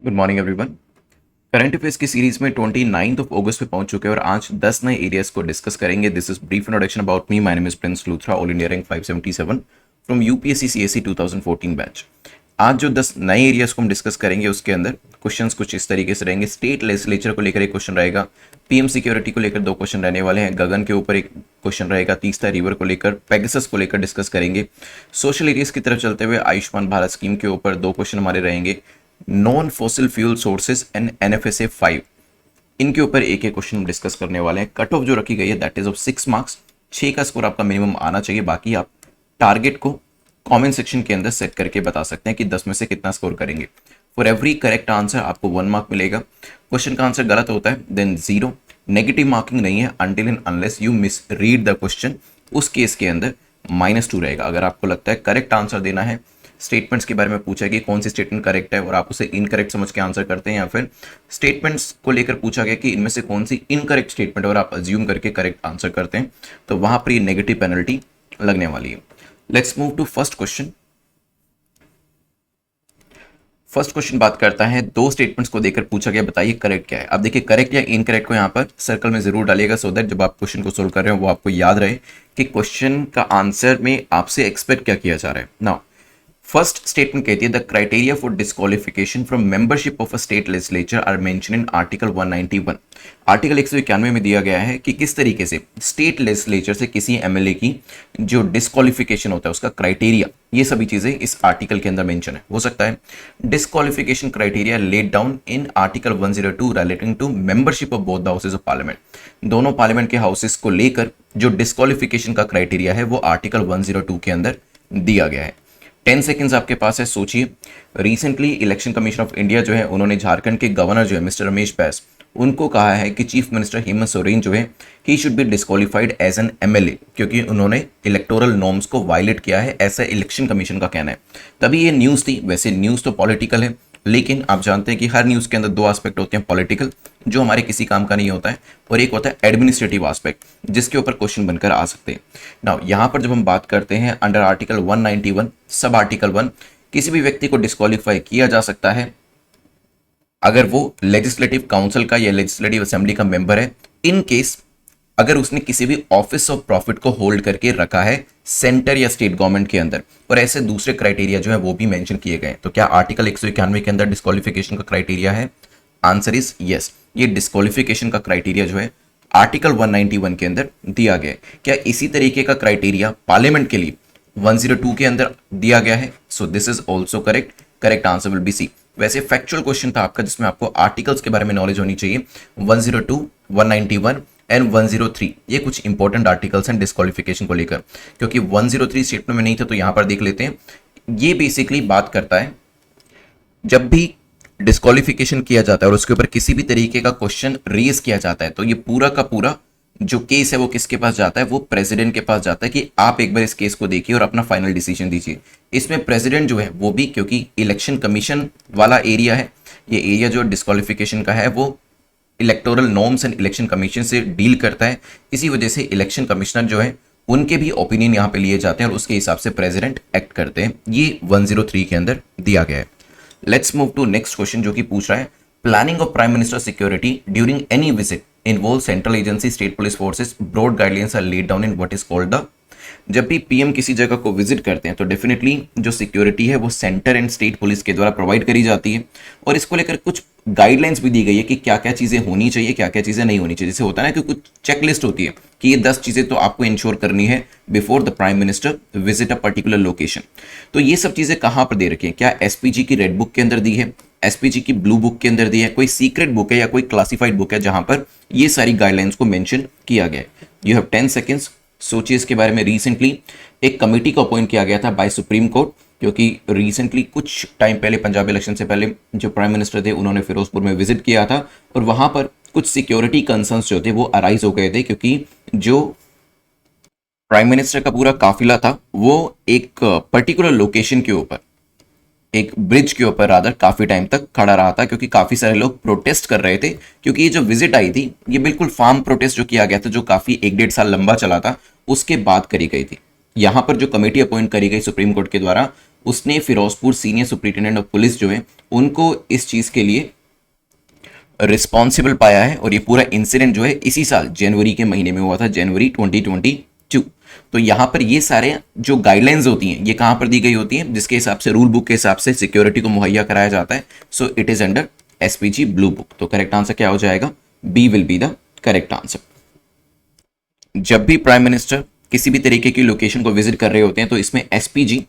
Good morning everyone. Current affairs की series में 29 अगस्त पे पहुंच चुके हैं और आज 10 नए एरियाज को डिस्कस करेंगे। This is brief introduction about me. My name is Prince Luthra, all India rank 577 from UPSC CSC 2014 batch. आज जो 10 नए एरियाज को हम डिस्कस करेंगे उसके अंदर क्वेश्चंस कुछ इस तरीके से रहेंगे। स्टेट लेजिस्लेचर को लेकर एक क्वेश्चन रहेगा, पीएम सिक्योरिटी को लेकर 2 क्वेश्चन रहने वाले हैं, गगन के ऊपर एक क्वेश्चन रहेगा, तीस्ता रिवर को लेकर, पेगासस को लेकर डिस्कस करेंगे। सोशल एरियाज की तरफ चलते हुए आयुष्मान भारत स्कीम के ऊपर 2 क्वेश्चन हमारे रहेंगे, non fossil fuel sources and NFSA 5, इनके ऊपर एक एक क्वेश्चन डिस्कस करने वाले हैं। कट ऑफ जो रखी गई है दैट इज ऑफ 6 मार्क्स, 6 का स्कोर आपका मिनिमम आना चाहिए। बाकी आप टारगेट को कमेंट सेक्शन के अंदर सेट करके बता सकते हैं कि 10 में से कितना स्कोर करेंगे। फॉर एवरी करेक्ट आंसर आपको 1 मार्क मिलेगा। क्वेश्चन का आंसर गलत होता है देन 0। नेगेटिव मार्किंग नहीं है until and unless you miss read the question, उस केस के अंदर -2 रहेगा। अगर आपको लगता है करेक्ट आंसर देना है, स्टेटमेंट्स के बारे में पूछा कि कौन सी स्टेटमेंट करेक्ट है और आप उसे इनकरेक्ट समझ के आंसर करते हैं, या फिर स्टेटमेंट्स को लेकर पूछा गया कि इनमें से कौन सी इनकरेक्ट स्टेटमेंट है और आप अज्यूम करके करेक्ट आंसर करते हैं, तो वहां पर ये नेगेटिव पेनल्टी लगने वाली है। Let's move to first question. First question बात करता है 2 स्टेटमेंट्स को देकर पूछा गया, बताइए करेक्ट क्या है। अब देखिए करेक्ट या इनकरेक्ट को यहाँ पर सर्कल में जरूर डालिएगा सो दैट जब आप क्वेश्चन को सोल्व कर रहे हो वो आपको याद रहे कि क्वेश्चन का आंसर में आपसे एक्सपेक्ट क्या किया जा रहा है। नाउ फर्स्ट स्टेटमेंट कहती है the criteria for disqualification from membership of a state legislature are mention in article 191। Article 191 में दिया गया है कि किस तरीके से स्टेट लेजिस्लेचर से किसी एमएलए की जो डिस्क्वालिफिकेशन होता है उसका क्राइटेरिया, ये सभी चीजें इस आर्टिकल के अंदर मेंशन है। हो सकता है disqualification criteria laid down in article 102 relating to membership of both the houses of parliament. दोनों पार्लियामेंट के हाउसेस को लेकर जो डिस्क्वालिफिकेशन का क्राइटेरिया है वो आर्टिकल 102 के अंदर दिया गया है। 10 सेकेंड्स आपके पास है, सोचिए। Recently election commission of India जो है उन्होंने झारखंड के गवर्नर जो है मिस्टर रमेश बैस, उनको कहा है कि चीफ मिनिस्टर हेमंत सोरेन जो है he should be disqualified as an MLA क्योंकि उन्होंने इलेक्टोरल नॉर्म्स को वायलेट किया है, ऐसा इलेक्शन कमीशन का कहना है। तभी ये न्यूज़ थी। वैसे न्यूज़ तो पॉलिटिकल है, लेकिन आप जानते हैं कि हर न्यूज़ के अंदर 2 एस्पेक्ट होते हैं, पॉलिटिकल जो हमारे किसी काम का नहीं होता है और एक होता है एडमिनिस्ट्रेटिव एस्पेक्ट जिसके ऊपर क्वेश्चन बनकर आ सकते हैं। नाउ यहाँ पर जब हम बात करते हैं अंडर आर्टिकल 191 सब आर्टिकल 1, किसी भी व्यक्ति को डिस्क्वालीफाई किया जा सकता है अगर वो लेजिस्लेटिव काउंसिल का या लेजिस्लेटिव असेंबली का मेंबर है, इन केस अगर उसने किसी भी ऑफिस ऑफ प्रॉफिट को होल्ड करके रखा है सेंटर या स्टेट गवर्नमेंट के अंदर, और ऐसे दूसरे क्राइटेरिया जो है वो भी मेंशन किए गए। तो क्या आर्टिकल 191 के अंदर डिस्क्वालिफिकेशन का क्राइटेरिया है? Answer is yes. ये डिस्क्वालिफिकेशन का क्राइटेरिया जो है आर्टिकल 191 के अंदर दिया गया है। क्या इसी तरीके का क्राइटेरिया पार्लियामेंट के लिए 102 के अंदर दिया गया है? So this is also correct. Correct answer will be C. वैसे फैक्चुअल क्वेश्चन था आपका जिसमें आपको आर्टिकल्स के बारे में नॉलेज होनी चाहिए। 102, 191 एंड 103 ये कुछ इंपॉर्टेंट आर्टिकल्स हैं डिस्क्वालिफिकेशन को लेकर, क्योंकि 103 स्टेटमेंट में नहीं था तो यहां पर देख लेते हैं। ये बेसिकली बात करता है जब भी डिस्क्वालिफिकेशन किया जाता है और उसके ऊपर किसी भी तरीके का क्वेश्चन रेज किया जाता है तो ये पूरा का पूरा जो केस है वो किसके पास जाता है? वो प्रेसिडेंट के पास जाता है कि आप एक बार इस केस को देखिए और अपना फाइनल डिसीजन दीजिए। इसमें प्रेसिडेंट जो है वो भी, क्योंकि इलेक्शन कमीशन वाला एरिया है, ये एरिया जो डिस्क्वालिफिकेशन का है वो electoral norms and election commission से डील करता है। इसी वजह से इलेक्शन कमिश्नर जो है उनके भी ओपिनियन यहाँ पे लिए जाते हैं और उसके हिसाब से प्रेसिडेंट एक्ट करते हैं। ये 103 के अंदर दिया गया है। Let's move to next question जो कि पूछ रहा है planning of prime minister security during any visit involve central agency state police forces broad guidelines are laid down in what is called the. जब भी पीएम किसी जगह को विजिट करते हैं तो डेफिनेटली जो सिक्योरिटी है वो सेंटर एंड स्टेट पुलिस के द्वारा प्रोवाइड करी जाती है और इसको लेकर कुछ गाइडलाइंस भी दी गई है कि क्या क्या चीजें होनी चाहिए, क्या क्या चीजें नहीं होनी चाहिए। जैसे होता है ना कि कुछ चेकलिस्ट होती है कि ये 10 चीजें तो आपको इंश्योर करनी है before the prime minister visit a particular location. तो ये सब चीजें कहां पर दे रखी है? क्या एसपीजी की रेड बुक के अंदर दी है, एसपीजी की ब्लू बुक के अंदर दी है, कोई सीक्रेट बुक है या कोई क्लासिफाइड बुक है जहां पर ये सारी गाइडलाइंस को मेंशन किया गया है? यू हैव 10 सेकेंड्स, सोचिए इसके बारे में। रिसेंटली एक कमेटी को अपॉइंट किया गया था बाय सुप्रीम कोर्ट, क्योंकि रिसेंटली कुछ टाइम पहले पंजाब इलेक्शन से पहले जो प्राइम मिनिस्टर थे उन्होंने फिरोजपुर में विजिट किया था और वहां पर कुछ सिक्योरिटी कंसर्न्स जो थे वो अराइज हो गए थे, क्योंकि जो प्राइम मिनिस्टर का पूरा काफिला था वो एक पर्टिकुलर लोकेशन के ऊपर, एक ब्रिज के ऊपर रादर काफी टाइम तक खड़ा रहा था, क्योंकि काफी सारे लोग प्रोटेस्ट कर रहे थे। क्योंकि ये जो विजिट आई थी ये बिल्कुल फार्म प्रोटेस्ट जो किया गया था, जो काफी 1-1.5 साल लंबा चला था, उसके बाद करी गई थी। यहाँ पर जो कमेटी अपॉइंट करी गई सुप्रीम कोर्ट के द्वारा उसने Ferozepur senior superintendent of police जो है उनको इस चीज़ के लिए रिस्पॉन्सिबल पाया है। और ये पूरा इंसिडेंट जो है इसी साल जनवरी के महीने में हुआ था, जनवरी 2022। तो यहाँ पर ये सारे जो गाइडलाइंस होती हैं ये कहाँ पर दी गई होती हैं, जिसके हिसाब से रूल बुक के हिसाब से सिक्योरिटी को मुहैया कराया जाता है। So it is under SPG blue book. तो करेक्ट आंसर क्या हो जाएगा, B will be the correct answer. जब भी प्राइम मिनिस्टर किसी भी तरीके की लोकेशन को विजिट कर रहे होते हैं तो इसमें एसपीजी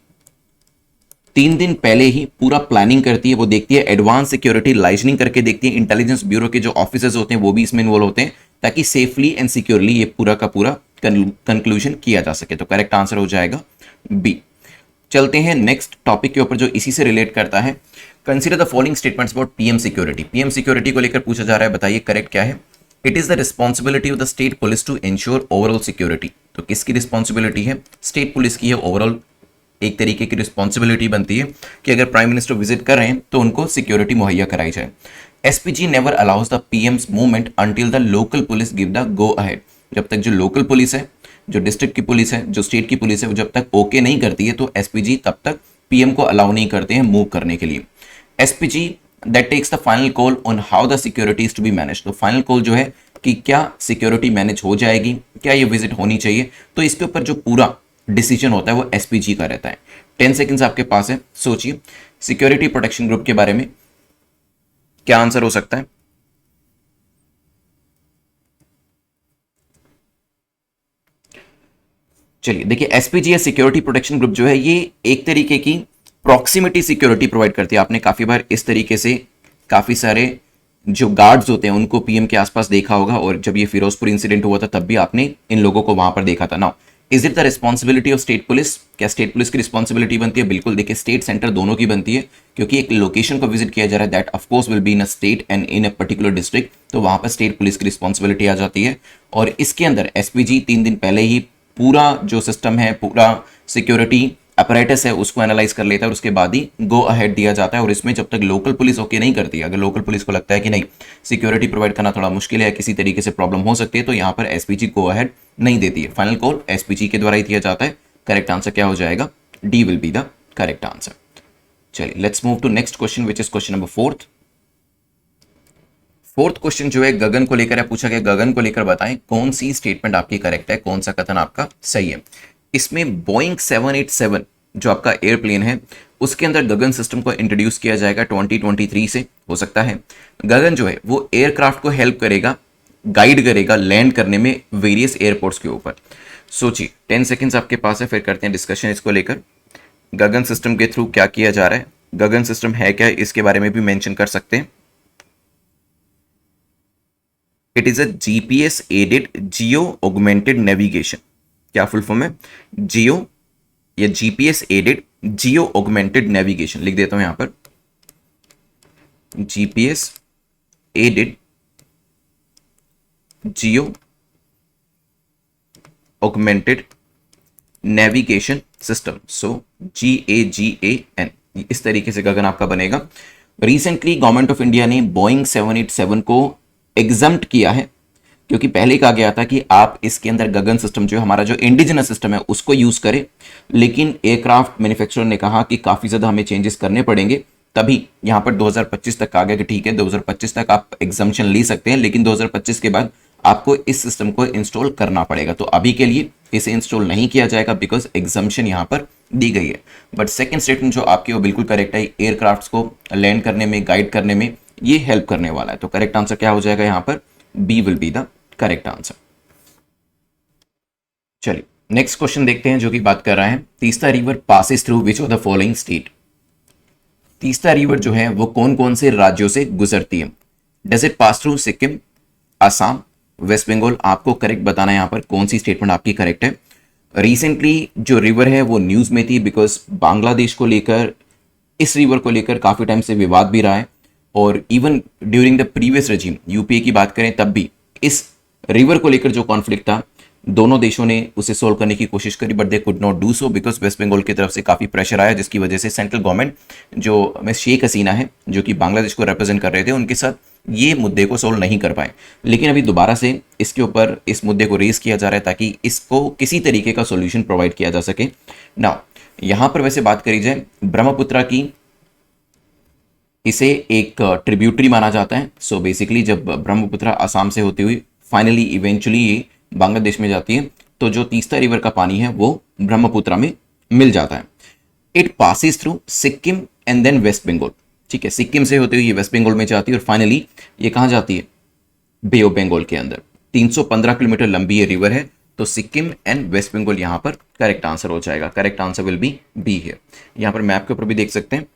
3 दिन पहले ही पूरा प्लानिंग करती है, वो देखती है एडवांस सिक्योरिटी लाइजनिंग करके देखती है, इंटेलिजेंस ब्यूरो के जो ऑफिसर्स होते हैं वो भी इसमें इन्वॉल्व होते हैं ताकि सेफली एंड सिक्योरली ये पूरा का पूरा कंक्लूजन किया जा सके। तो करेक्ट आंसर हो जाएगा बी। चलते हैं नेक्स्ट टॉपिक के ऊपर जो इसी से रिलेट करता है। Consider the following statements about PM security. PM security को लेकर पूछा जा रहा है, बताइए करेक्ट क्या है। It is the responsibility of the state police to ensure overall security. तो किसकी रिस्पॉन्सिबिलिटी है, स्टेट पुलिस की है। ओवरऑल एक तरीके की रिस्पॉन्सिबिलिटी बनती है कि अगर प्राइम मिनिस्टर विजिट कर रहे हैं तो उनको सिक्योरिटी मुहैया कराई जाए। SPG never allows the PM's movement until the local police give the go ahead. जब तक जो लोकल पुलिस है, जो डिस्ट्रिक्ट की पुलिस है, जो स्टेट की पुलिस है, वो जब तक ओके नहीं करती है तो एसपीजी तब तक पीएम को अलाउ नहीं करते हैं मूव करने के लिए। SPG that takes the final call on how the security is to be manage. तो फाइनल कॉल जो है कि क्या सिक्योरिटी मैनेज हो जाएगी, क्या ये विजिट होनी चाहिए, तो इसके ऊपर जो पूरा डिसीजन होता है वो एसपीजी का रहता है। 10 सेकंड्स आपके पास है, सोचिए सिक्योरिटी प्रोटेक्शन ग्रुप के बारे में क्या आंसर हो सकता है। चलिए देखिए, एसपीजी या सिक्योरिटी प्रोटेक्शन ग्रुप जो है ये एक तरीके की प्रॉक्सिमिटी सिक्योरिटी प्रोवाइड करती है। आपने काफी बार इस तरीके से काफी सारे जो गार्ड्स होते हैं उनको पीएम के आसपास देखा होगा, और जब ये फिरोजपुर इंसिडेंट हुआ था तब भी आपने इन लोगों को वहां पर देखा था। Now is it the responsibility of state police, क्या स्टेट पुलिस की रिस्पॉन्सिबिलिटी बनती है? बिल्कुल, देखिए स्टेट सेंटर दोनों की बनती है, क्योंकि एक लोकेशन को विजिट किया जा रहा है that of course will be in a state and in a particular district, तो वहां पर स्टेट पुलिस की रिस्पॉन्सिबिलिटी आ जाती है। और इसके अंदर एसपीजी 3 दिन पहले ही पूरा जो सिस्टम है, पूरा सिक्योरिटी अपरेटस है, उसको एनालाइज कर लेता है और उसके बाद ही गो अहेड दिया जाता है। और इसमें जब तक लोकल पुलिस ओके नहीं करती, अगर लोकल पुलिस को लगता है कि नहीं सिक्योरिटी प्रोवाइड करना थोड़ा मुश्किल है, किसी तरीके से प्रॉब्लम हो सकती है, तो यहाँ पर एसपीजी गो अहेड नहीं देती है। फाइनल कॉल एसपीजी के द्वारा ही दिया जाता है। करेक्ट आंसर क्या हो जाएगा, D will be the correct answer. चलिए let's move to next question which is question number 4। Fourth question जो है गगन को लेकर है, पूछा गया गगन को लेकर बताएं कौन सी स्टेटमेंट आपकी करेक्ट है, कौन सा कथन आपका सही है। इसमें बोइंग 787 जो आपका एयरप्लेन है उसके अंदर गगन सिस्टम को इंट्रोड्यूस किया जाएगा 2023 से, हो सकता है। गगन जो है वो एयरक्राफ्ट को हेल्प करेगा, गाइड करेगा लैंड करने में वेरियस एयरपोर्ट्स के ऊपर। सोचिए 10 सेकेंड्स आपके पास है, फिर करते हैं डिस्कशन इसको लेकर। गगन सिस्टम के थ्रू क्या किया जा रहा है, गगन सिस्टम है क्या, इसके बारे में भी मेंशन कर सकते हैं। It is a GPS aided geo augmented navigation. क्या फुल फॉर्म है, जियो या GPS aided geo augmented navigation, लिख देता हूं यहां पर GPS aided geo augmented navigation system, so GAGAN, इस तरीके से गगन आपका बनेगा। रिसेंटली गवर्नमेंट ऑफ इंडिया ने बोइंग 787 को एग्जम्प्ट किया है, क्योंकि पहले कहा गया था कि आप इसके अंदर गगन सिस्टम जो हमारा जो इंडिजिनस सिस्टम है उसको यूज करें, लेकिन एयरक्राफ्ट मैन्युफैक्चरर ने कहा कि काफी ज्यादा हमें चेंजेस करने पड़ेंगे, तभी यहां पर 2025 तक आ गया कि ठीक है 2025 तक आप एग्जम्पशन ले सकते हैं, लेकिन 2025 के बाद आपको इस सिस्टम को इंस्टॉल करना पड़ेगा। तो अभी के लिए इसे इंस्टॉल नहीं किया जाएगा बिकॉज एग्जम्पशन यहां पर दी गई है। बट सेकंड स्टेटमेंट जो आपकी वो बिल्कुल करेक्ट है, एयरक्राफ्ट्स को लैंड करने में, गाइड करने में ये हेल्प करने वाला है। तो करेक्ट आंसर क्या हो जाएगा यहां पर, B will be the correct answer. चलिए नेक्स्ट क्वेश्चन देखते हैं जो कि बात कर रहा है Teesta river passes through which of the following state. Teesta river जो है वो कौन कौन से राज्यों से गुजरती है। Does it pass through Sikkim, Assam, West Bengal? आपको करेक्ट बताना है यहाँ पर कौन सी स्टेटमेंट आपकी करेक्ट है। रिसेंटली जो रिवर है वो न्यूज में थी बिकॉज बांग्लादेश को लेकर, इस रिवर को लेकर काफी टाइम से विवाद भी रहा है, और even during the previous regime UPA की बात करें तब भी इस रिवर को लेकर जो कॉन्फ्लिक्ट था दोनों देशों ने उसे सोल्व करने की कोशिश करी, but they could not do so because West Bengal की तरफ से काफी प्रेशर आया, जिसकी वजह से सेंट्रल गवर्नमेंट जो मिस शेख हसीना है जो कि बांग्लादेश को रिप्रेजेंट कर रहे थे उनके साथ ये मुद्दे को सोल्व नहीं कर पाए। लेकिन अभी दोबारा से इसके ऊपर इस मुद्दे को रेज किया जा रहा है ताकि इसको किसी तरीके का सोल्यूशन प्रोवाइड किया जा सके। नाउ यहां पर वैसे बात करी जाए ब्रह्मपुत्रा की, इसे एक ट्रिब्यूटरी माना जाता है। सो बेसिकली जब ब्रह्मपुत्रा असम से होती हुई फाइनली इवेंचुअली ये बांग्लादेश में जाती है, तो जो तीस्ता रिवर का पानी है वो ब्रह्मपुत्रा में मिल जाता है। It passes through Sikkim and then West Bengal. ठीक है, सिक्किम से होते हुए ये वेस्ट बंगाल में जाती है और फाइनली ये कहाँ जाती है, बे ऑफ बंगाल के अंदर। 315 किलोमीटर लंबी ये रिवर है, तो सिक्किम एंड वेस्ट बंगाल यहां पर करेक्ट आंसर हो जाएगा। Correct answer will be B है। यहां पर मैप के ऊपर भी देख सकते हैं।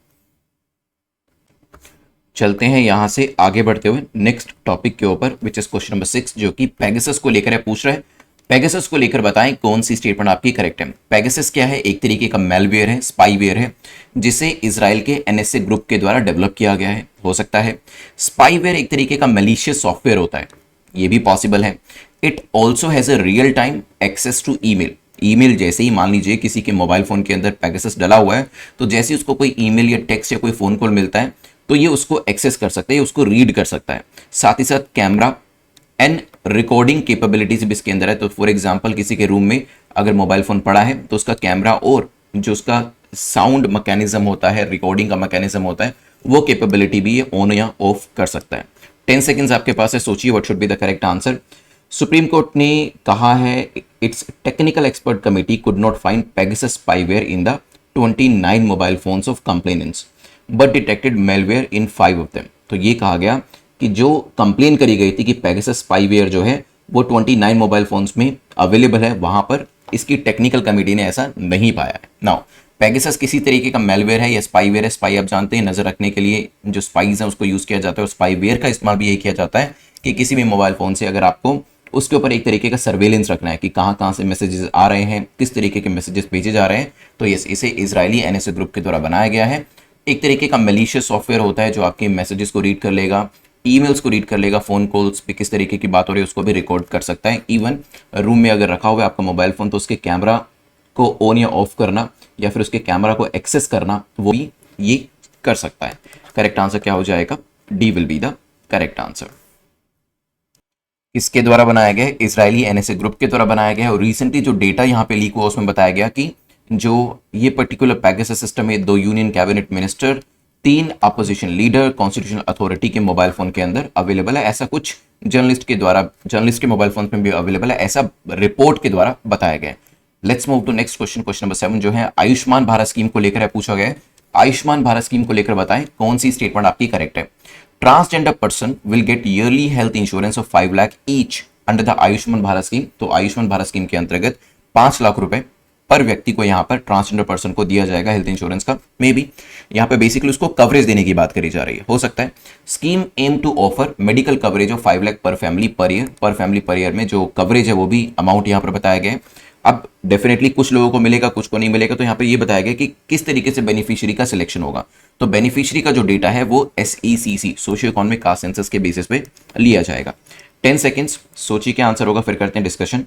चलते हैं यहां से आगे बढ़ते हुए नेक्स्ट टॉपिक के ऊपर, विच इज क्वेश्चन नंबर 6, जो कि पेगासस को लेकर है, पूछ रहा है पेगासस को लेकर बताएं कौन सी स्टेटमेंट आपकी करेक्ट है। पेगासस क्या है, एक तरीके का मेलवेयर है, स्पाईवेयर है, जिसे इसराइल के एनएसए ग्रुप के द्वारा डेवलप किया गया है, हो सकता है। स्पाईवेयर एक तरीके का मैलिशियस सॉफ्टवेयर होता है, ये भी पॉसिबल है। It also has a real time access to email. Email जैसे ही मान लीजिए किसी के मोबाइल फोन के अंदर पेगासस डला हुआ है, तो जैसे ही उसको कोई ईमेल या टेक्स्ट या कोई फोन कॉल मिलता है, तो ये उसको एक्सेस कर सकता है, उसको रीड कर सकता है। साथ ही साथ कैमरा एंड रिकॉर्डिंग कैपेबिलिटीज भी इसके अंदर है। तो फॉर एग्जांपल किसी के रूम में अगर मोबाइल फोन पड़ा है, तो उसका कैमरा और जो उसका साउंड मैकेनिज्म होता है, रिकॉर्डिंग का मैकेनिज्म होता है, वो कैपेबिलिटी भी ये ऑन या ऑफ कर सकता है। 10 सेकेंड्स आपके पास है, सोचिए what should be the correct answer. Supreme court ने कहा है it's technical expert committee could not find Pegasus spyware in the 29 mobile phones of complainants but detected malware in 5 of them. तो ये कहा गया कि जो कंप्लेन करी गई थी कि पेगासस स्पाईवेयर जो है वो 29 मोबाइल फोन्स में अवेलेबल है, वहां पर इसकी टेक्निकल कमेटी ने ऐसा नहीं पाया है। नाउ पेगासस किसी तरीके का मेलवेयर है या स्पाईवेयर है। स्पाई आप जानते हैं, नजर रखने के लिए जो स्पाइज है उसको यूज किया जाता है, और स्पाईवेयर का इस्तेमाल भी यही किया जाता है कि किसी भी मोबाइल फोन से अगर आपको उसके ऊपर एक तरीके का सर्वेलेंस रखना है कि कहाँ कहाँ से मैसेजेस आ रहे हैं, किस तरीके के मैसेजेस भेजे जा रहे हैं, तो यस, इसे इजरायली एनएसए ग्रुप के द्वारा बनाया गया है। एक तरीके का मैलिशियस सॉफ्टवेयर होता है जो आपके मैसेजेस को रीड कर लेगा, ईमेल्स को रीड कर लेगा, फोन कॉल्स पे किस तरीके की बात हो रही है उसको भी रिकॉर्ड कर सकता है। इवन रूम में अगर रखा हुआ है आपका मोबाइल फोन, तो उसके कैमरा को ऑन या ऑफ करना या फिर उसके कैमरा को एक्सेस करना, वो भी ये कर सकता है। करेक्ट आंसर क्या हो जाएगा, D will be the correct answer. इसके द्वारा बनाया गया है, इजरायली एनएसए ग्रुप के द्वारा बनाया गया है। और रिसेंटली जो डेटा यहाँ पे लीक हुआ उसमें बताया गया कि जो ये पर्टिकुलर पेगासस सिस्टम है, 2 union cabinet minister, 3 opposition leader, constitutional authority के मोबाइल फोन के अंदर अवेलेबल है। ऐसा कुछ जर्नलिस्ट के द्वारा, जर्नलिस्ट के मोबाइल फोन में भी अवेलेबल है, ऐसा रिपोर्ट के द्वारा बताया गया है। Let's move to next question. Question number 7 जो है आयुष्मान भारत स्कीम को लेकर है, पूछा गया है आयुष्मान भारत स्कीम को लेकर बताएं कौन सी स्टेटमेंट आपकी करेक्ट है। Transgender person will get yearly health insurance of 5 lakh each under the Ayushman Bharat scheme. तो आयुष्मान भारत स्कीम के अंतर्गत 5 लाख रुपए पर व्यक्ति को यहाँ पर ट्रांसजेंडर पर्सन को दिया जाएगा हेल्थ इंश्योरेंस का। मे बी यहाँ पे बेसिकली उसको कवरेज देने की बात करी जा रही है, हो सकता है। Scheme aim to offer medical coverage of 5 lakh per family per year. पर फैमिली पर ईयर में जो कवरेज है वो भी अमाउंट यहाँ पर बताया गया है। अब डेफिनेटली कुछ लोगों को मिलेगा, कुछ को नहीं मिलेगा, तो यहाँ पे ये बताया गया कि किस तरीके से बेनिफिशियरी का सिलेक्शन होगा। तो बेनिफिशियरी का जो डेटा है वो SECC socio economic caste census के बेसिस पे लिया जाएगा। 10 सेकेंड्स सोचिए क्या आंसर होगा, फिर करते हैं डिस्कशन।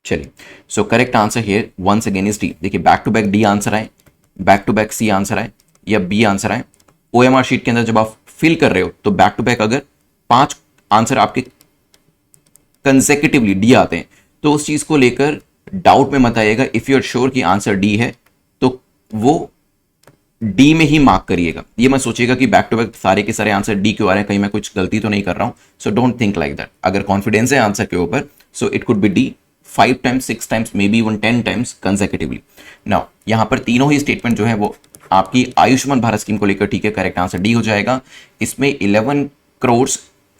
चलिए, so correct answer here once again is D. देखिए back to back D answer आए, back to back C answer आए या बी आंसर आए। OMR शीट के अंदर जब आप फिल कर रहे हो तो बैक टू बैक अगर 5 आंसर आपके कंसेक्यूटिवली डी आते हैं, तो उस चीज को लेकर डाउट में मत आइएगा। इफ यू आर श्योर कि आंसर डी है तो वो डी में ही मार्क करिएगा। ये मत सोचिएगा कि बैक टू बैक सारे के सारे आंसर डी क्यों आ रहे हैं, कहीं मैं कुछ गलती तो नहीं कर रहा हूं। So don't think like that. अगर कॉन्फिडेंस है आंसर के ऊपर, so it could be D 5 times, 6 times, may be even 10 times consecutively. Now यहां पर तीनों ही स्टेटमेंट जो है वो आपकी आयुष्मान भारत स्कीम को लेकर ठीक है, करेक्ट आंसर डी हो जाएगा। इसमें 11 करोड़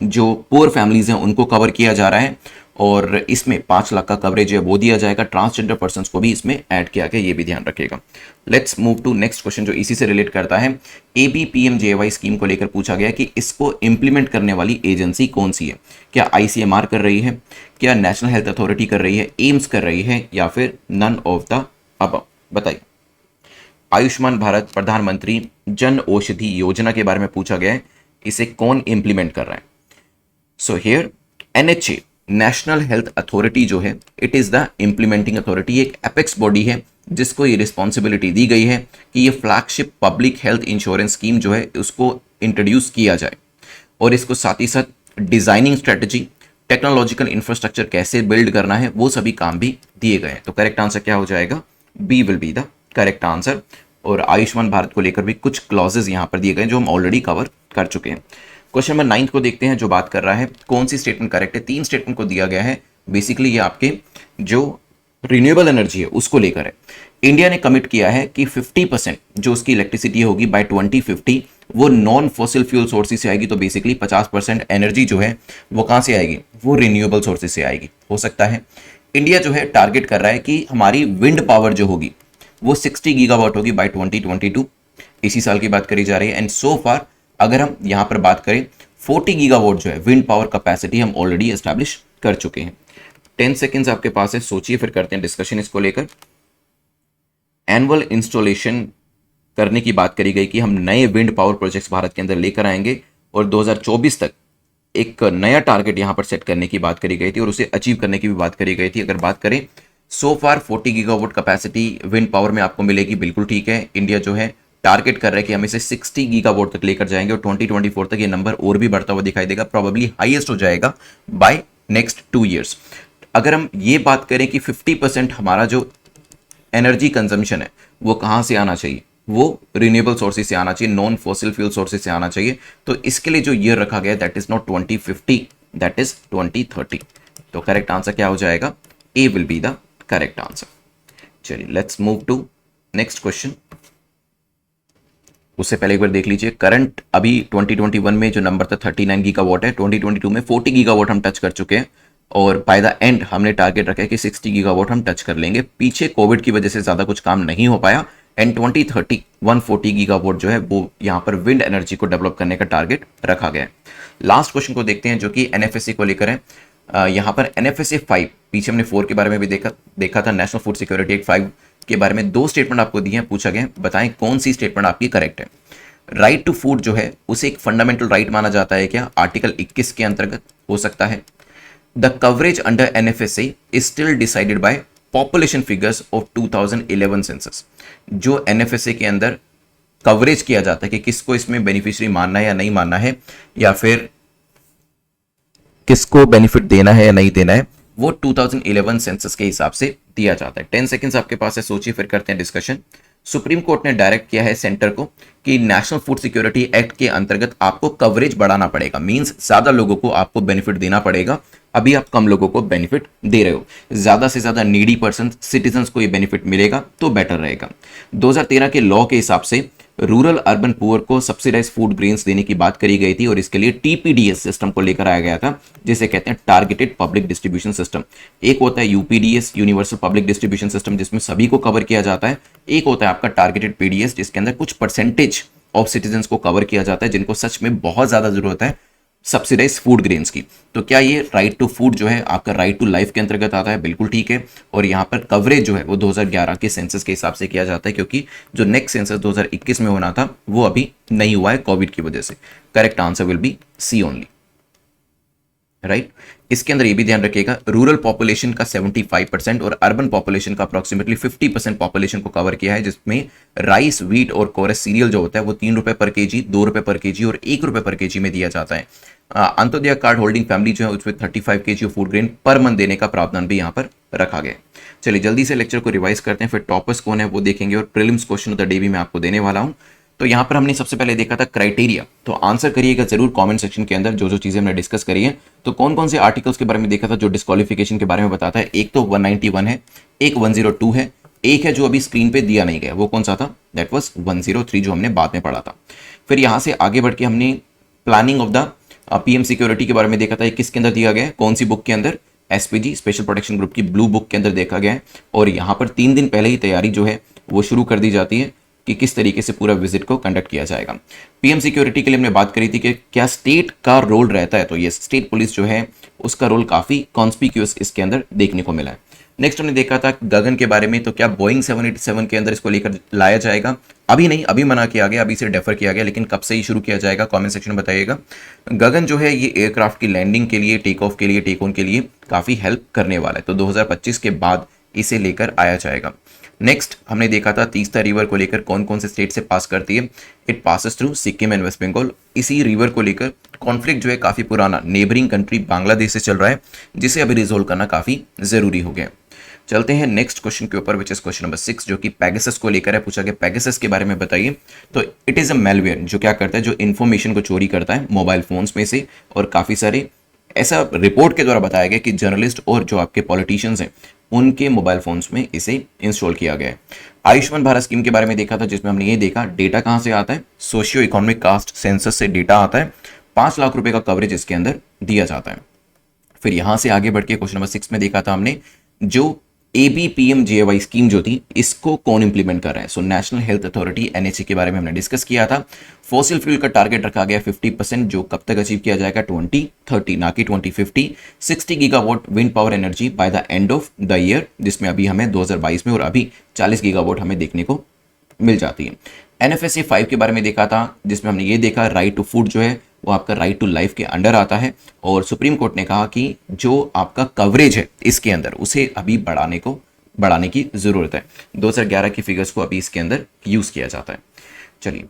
जो पुअर फैमिलीज हैं उनको कवर किया जा रहा है, और इसमें 5 लाख का कवरेज है वो दिया जाएगा। ट्रांसजेंडर पर्सन्स को भी इसमें ऐड किया गया, ये भी ध्यान रखिएगा। Let's move to next question जो इसी से रिलेट करता है। ABPMJY स्कीम को लेकर पूछा गया कि इसको इंप्लीमेंट करने वाली एजेंसी कौन सी है। क्या ICMR कर रही है, क्या नेशनल हेल्थ अथॉरिटी कर रही है, एम्स कर रही है, या फिर नन ऑफ द अबव। बताइए। आयुष्मान भारत प्रधानमंत्री जन औषधि योजना के बारे में पूछा गया है, इसे कौन इंप्लीमेंट कर रहा है। So here NHA national health authority जो है, it is the implementing authority, एक एपेक्स बॉडी है जिसको ये रिस्पॉन्सिबिलिटी दी गई है कि ये flagship public health insurance scheme जो है उसको इंट्रोड्यूस किया जाए, और इसको साथ ही साथ डिजाइनिंग स्ट्रेटजी, टेक्नोलॉजिकल इंफ्रास्ट्रक्चर कैसे बिल्ड करना है, वो सभी काम भी दिए गए हैं। तो करेक्ट आंसर क्या हो जाएगा? B will be the correct answer. और आयुष्मान भारत को लेकर भी कुछ क्लॉजेज यहाँ पर दिए गए जो हम ऑलरेडी कवर कर चुके हैं। क्वेश्चन नंबर 9 को देखते हैं, जो बात कर रहा है कौन सी स्टेटमेंट करेक्ट है। 3 स्टेटमेंट को दिया गया है, बेसिकली ये आपके जो रिन्यूएबल एनर्जी है उसको लेकर है। इंडिया ने कमिट किया है कि 50% जो उसकी इलेक्ट्रिसिटी होगी बाय 2050 वो नॉन फॉसिल फ्यूल सोर्सेज से आएगी। तो बेसिकली 50% एनर्जी जो है वो कहां से आएगी? वो रिन्यूएबल सोर्सेज से आएगी। हो सकता है इंडिया जो है टारगेट कर रहा है कि हमारी विंड पावर जो होगी वो 60 गीगावाट होगी बाय 2022, इसी साल की बात करी जा रही है। एंड सो फार अगर हम यहां पर बात करें 40 गीगावाट जो है विंड पावर कैपेसिटी हम ऑलरेडी एस्टैब्लिश कर चुके हैं। 10 सेकेंड्स आपके पास है, सोचिए, फिर करते हैं डिस्कशन इसको लेकर। एनुअल इंस्टॉलेशन करने की बात करी गई कि हम नए विंड पावर प्रोजेक्ट्स भारत के अंदर लेकर आएंगे और 2024 तक एक नया टारगेट यहां पर सेट करने की बात करी गई थी और उसे अचीव करने की भी बात करी गई थी। अगर बात करें सो फार 40 गीगावाट कैपेसिटी विंड पावर में आपको मिलेगी, बिल्कुल ठीक है। इंडिया जो है टारगेट कर रहा है कि हम इसे 60 गीगावाट तक लेकर जाएंगे और 2024 तक ये नंबर और भी बढ़ता हुआ दिखाई देगा, प्रोबेबली हाईएस्ट हो जाएगा बाय नेक्स्ट 2 ईयर्स। अगर हम ये बात करें कि 50% हमारा जो एनर्जी कंजम्पशन है वो कहां से आना चाहिए? वो रिन्यूएबल सोर्सेज से आना चाहिए, नॉन फॉसिल फ्यूल सोर्सेज से आना चाहिए। तो इसके लिए जो ईयर रखा गया that is not 2050, that is 2030। तो करेक्ट आंसर क्या हो जाएगा? A will be the correct answer. चलिए let's move to next question. उससे पहले एक बार देख लीजिए करंट अभी 2021 में जो नंबर था 39 गीगावाट है, 2022 में 40 गीगावाट हम टच कर चुके हैं और बाय द एंड हमने टारगेट रखा है कि 60 गीगावाट हम टच कर लेंगे। पीछे कोविड की वजह से ज्यादा कुछ काम नहीं हो पाया एंड 2030 140 गीगावाट जो है वो यहाँ पर विंड एनर्जी को डेवलप करने का टारगेट रखा गया है। लास्ट क्वेश्चन को देखते हैं जो कि एनएफएसए को लेकर है। यहाँ पर एनएफएसए 5, पीछे हमने 4 के बारे में भी देखा था, नेशनल फूड सिक्योरिटी एक्ट 5 के बारे में 2 स्टेटमेंट आपको दिए हैं, पूछा गया बताएं कौन सी स्टेटमेंट आपकी करेक्ट है। राइट टू फूड जो है उसे एक फंडामेंटल राइट माना जाता है क्या? आर्टिकल 21 के अंतर्गत हो सकता है। The coverage under NFSA is still decided by population figures of 2011 census. जो एनएफएसए के अंदर कवरेज किया जाता है कि किसको इसमें बेनिफिशियरी मानना है या नहीं मानना है, या फिर किसको बेनिफिट देना है या नहीं देना है, वो 2011 सेंसस के हिसाब से दिया जाता है। 10 सेकंड्स आपके पास है, सोचिए फिर करते हैं डिस्कशन। सुप्रीम कोर्ट ने डायरेक्ट किया है सेंटर को कि नेशनल फूड सिक्योरिटी एक्ट के अंतर्गत आपको कवरेज बढ़ाना पड़ेगा, मींस ज्यादा लोगों को आपको बेनिफिट देना पड़ेगा। अभी आप कम लोगों को बेनिफिट दे रहे हो, ज्यादा से ज्यादा नीडी पर्सन सिटीजन्स को ये बेनिफिट मिलेगा तो बेटर रहेगा। 2013 के लॉ के हिसाब से रूरल अर्बन पुअर को सब्सिडाइज फूड ग्रेन्स देने की बात करी गई थी और इसके लिए टीपीडीएस सिस्टम को लेकर आया गया था, जिसे कहते हैं टारगेटेड पब्लिक डिस्ट्रीब्यूशन सिस्टम। एक होता है यूपीडीएस, यूनिवर्सल पब्लिक डिस्ट्रीब्यूशन सिस्टम, जिसमें सभी को कवर किया जाता है। एक होता है आपका टारगेटेड पीडीएस, जिसके अंदर कुछ परसेंटेज ऑफ सिटीजन्स को कवर किया जाता है जिनको सच में बहुत ज्यादा जरूरत है सब्सिडाइज फूड ग्रेन्स की। तो क्या ये राइट टू फूड जो है आपका राइट टू लाइफ के अंतर्गत आता है? बिल्कुल ठीक है। और यहाँ पर कवरेज जो है वो 2011 के सेंसस के हिसाब से किया जाता है, क्योंकि जो नेक्स्ट सेंसस 2021 में होना था वो अभी नहीं हुआ है कोविड की वजह से। Correct answer will be C only, right. इसके अंदर ये भी ध्यान रखिएगा रूरल पॉपुलेशन का 75% और अर्बन पॉपुलेशन का अप्रोक्सीमेटली 50% पॉपुलेशन को कवर किया है, जिसमें राइस, व्हीट और कोरस सीरियल जो होता है वो 3 रुपए पर केजी, 2 रुपए पर केजी और 1 रुपए पर केजी में दिया जाता है। अंत्योदय कार्ड होल्डिंग फैमिली जो है उसमें 35 KG food grain per month देने का प्रावधान भी यहाँ पर रखा गया है। चलिए जल्दी से लेक्चर को रिवाइज करते हैं, फिर टॉपर्स कौन है वो देखेंगे और prelims question of the day भी मैं आपको देने वाला हूँ। तो यहाँ पर हमने सबसे पहले देखा था क्राइटेरिया, तो आंसर करिएगा जरूर कमेंट सेक्शन के अंदर जो जो चीजें हमने डिस्कस करी है। तो कौन कौन से आर्टिकल्स के बारे में देखा था जो डिस्क्वालिफिकेशन के बारे में बताता है? एक तो 191 है, एक 102 है, एक है जो अभी स्क्रीन पे दिया नहीं गया, वो कौन सा था? दैट वाज 103 जो हमने बाद में पढ़ा था। फिर यहाँ से आगे बढ़ के हमने planning of the PM security के बारे में देखा था, किसके अंदर दिया गया है, कौन सी बुक के अंदर? एसपीजी स्पेशल प्रोटेक्शन ग्रुप की ब्लू बुक के अंदर देखा गया है। और यहाँ पर 3 दिन पहले ही तैयारी जो है वो शुरू कर दी जाती है कि किस तरीके से पूरा विजिट को कंडक्ट किया जाएगा। पीएम सिक्योरिटी के लिए हमने बात करी थी कि क्या स्टेट का रोल रहता है, तो ये स्टेट पुलिस जो है उसका रोल काफी कॉन्स्पिक्यूअस इसके अंदर देखने को मिला है। नेक्स्ट हमने देखा था गगन के बारे में, तो क्या बोइंग 787 के अंदर इसको लेकर लाया जाएगा? अभी नहीं, अभी मना किया गया, अभी से डेफर किया गया, लेकिन कब से ही शुरू किया जाएगा कमेंट सेक्शन में बताइएगा। गगन जो है ये एयरक्राफ्ट की लैंडिंग के लिए, टेक ऑफ के लिए, टेक ऑन के लिए काफी हेल्प करने वाला है, तो 2025 के बाद इसे लेकर आया जाएगा। नेक्स्ट हमने देखा था तीस्ता रिवर को लेकर कौन कौन से स्टेट से पास करती है, it passes through Sikkim and West Bengal. इसी रिवर को लेकर कॉन्फ्लिक्ट जो है काफ़ी पुराना नेबरिंग कंट्री बांग्लादेश से चल रहा है, जिसे अभी रिजोल्व करना काफ़ी ज़रूरी हो गया। चलते हैं नेक्स्ट क्वेश्चन के ऊपर, विच इज क्वेश्चन नंबर 6, जो कि पैगासस को लेकर है। पूछा गया पैगासस के बारे में बताइए। तो इट इज़ अ मेलवेयर जो क्या करता है, जो इन्फॉर्मेशन को चोरी करता है मोबाइल फोन्स में से, और काफ़ी सारे ऐसा रिपोर्ट के द्वारा बताया गया कि जर्नलिस्ट और जो आपके पॉलिटिशियंस हैं उनके मोबाइल फोन्स में इसे इंस्टॉल किया गया है। आयुष्मान भारत स्कीम के बारे में देखा था, जिसमें हमने ये देखा डेटा कहाँ से आता है, सोशियो इकोनॉमिक कास्ट सेंसस से डेटा आता है। 5 लाख रुपए का कवरेज इसके अंदर दिया जाता है। फिर यहां से आगे बढ़ के क्वेश्चन नंबर 6 में देखा था हमने, जो ABPMJY स्कीम जो थी इसको कौन इंप्लीमेंट कर रहा है। So national health authority NHA के बारे में हमने डिस्कस किया था। फॉसिल फ्यूल का टारगेट रखा गया 50%, जो कब तक अचीव किया जाएगा 2030 ना कि 2050। 60 gigawatt wind power energy by the end of the year, जिसमें अभी हमें 2022 में और अभी 40 गीगावाट हमें देखने को मिल जाती है। NFSA 5 के बारे में देखा था, जिसमें हमने ये देखा राइट टू फूड जो है वो आपका राइट टू लाइफ के अंडर आता है, और सुप्रीम कोर्ट ने कहा कि जो आपका कवरेज है इसके अंदर उसे अभी बढ़ाने की जरूरत है। 2011 की फिगर्स को अभी इसके अंदर यूज किया जाता है। चलिए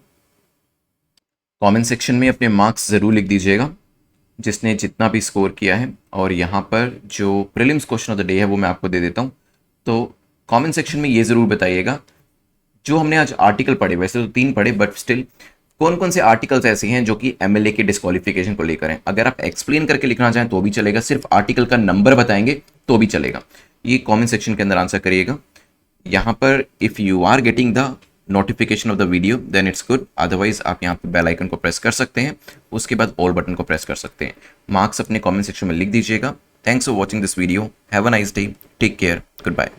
कमेंट सेक्शन में अपने मार्क्स जरूर लिख दीजिएगा जिसने जितना भी स्कोर किया है, और यहाँ पर जो prelims question of the day है वो मैं आपको दे देता हूँ। तो कमेंट सेक्शन में ये जरूर बताइएगा जो हमने आज आर्टिकल पढ़े, वैसे तो 3 पढ़े बट स्टिल कौन कौन से आर्टिकल्स ऐसे हैं जो कि MLA के डिस्क्वालिफिकेशन को लेकर हैं। अगर आप एक्सप्लेन करके लिखना चाहें तो भी चलेगा, सिर्फ आर्टिकल का नंबर बताएंगे तो भी चलेगा। ये कमेंट सेक्शन के अंदर आंसर करिएगा। यहाँ पर if you are getting the notification of the video then it's good, otherwise आप यहाँ पे बेल आइकन को प्रेस कर सकते हैं, उसके बाद ऑल बटन को प्रेस कर सकते हैं। मार्क्स अपने कॉमेंट सेक्शन में लिख दीजिएगा। Thanks for watching this video, have a nice day, take care, good bye.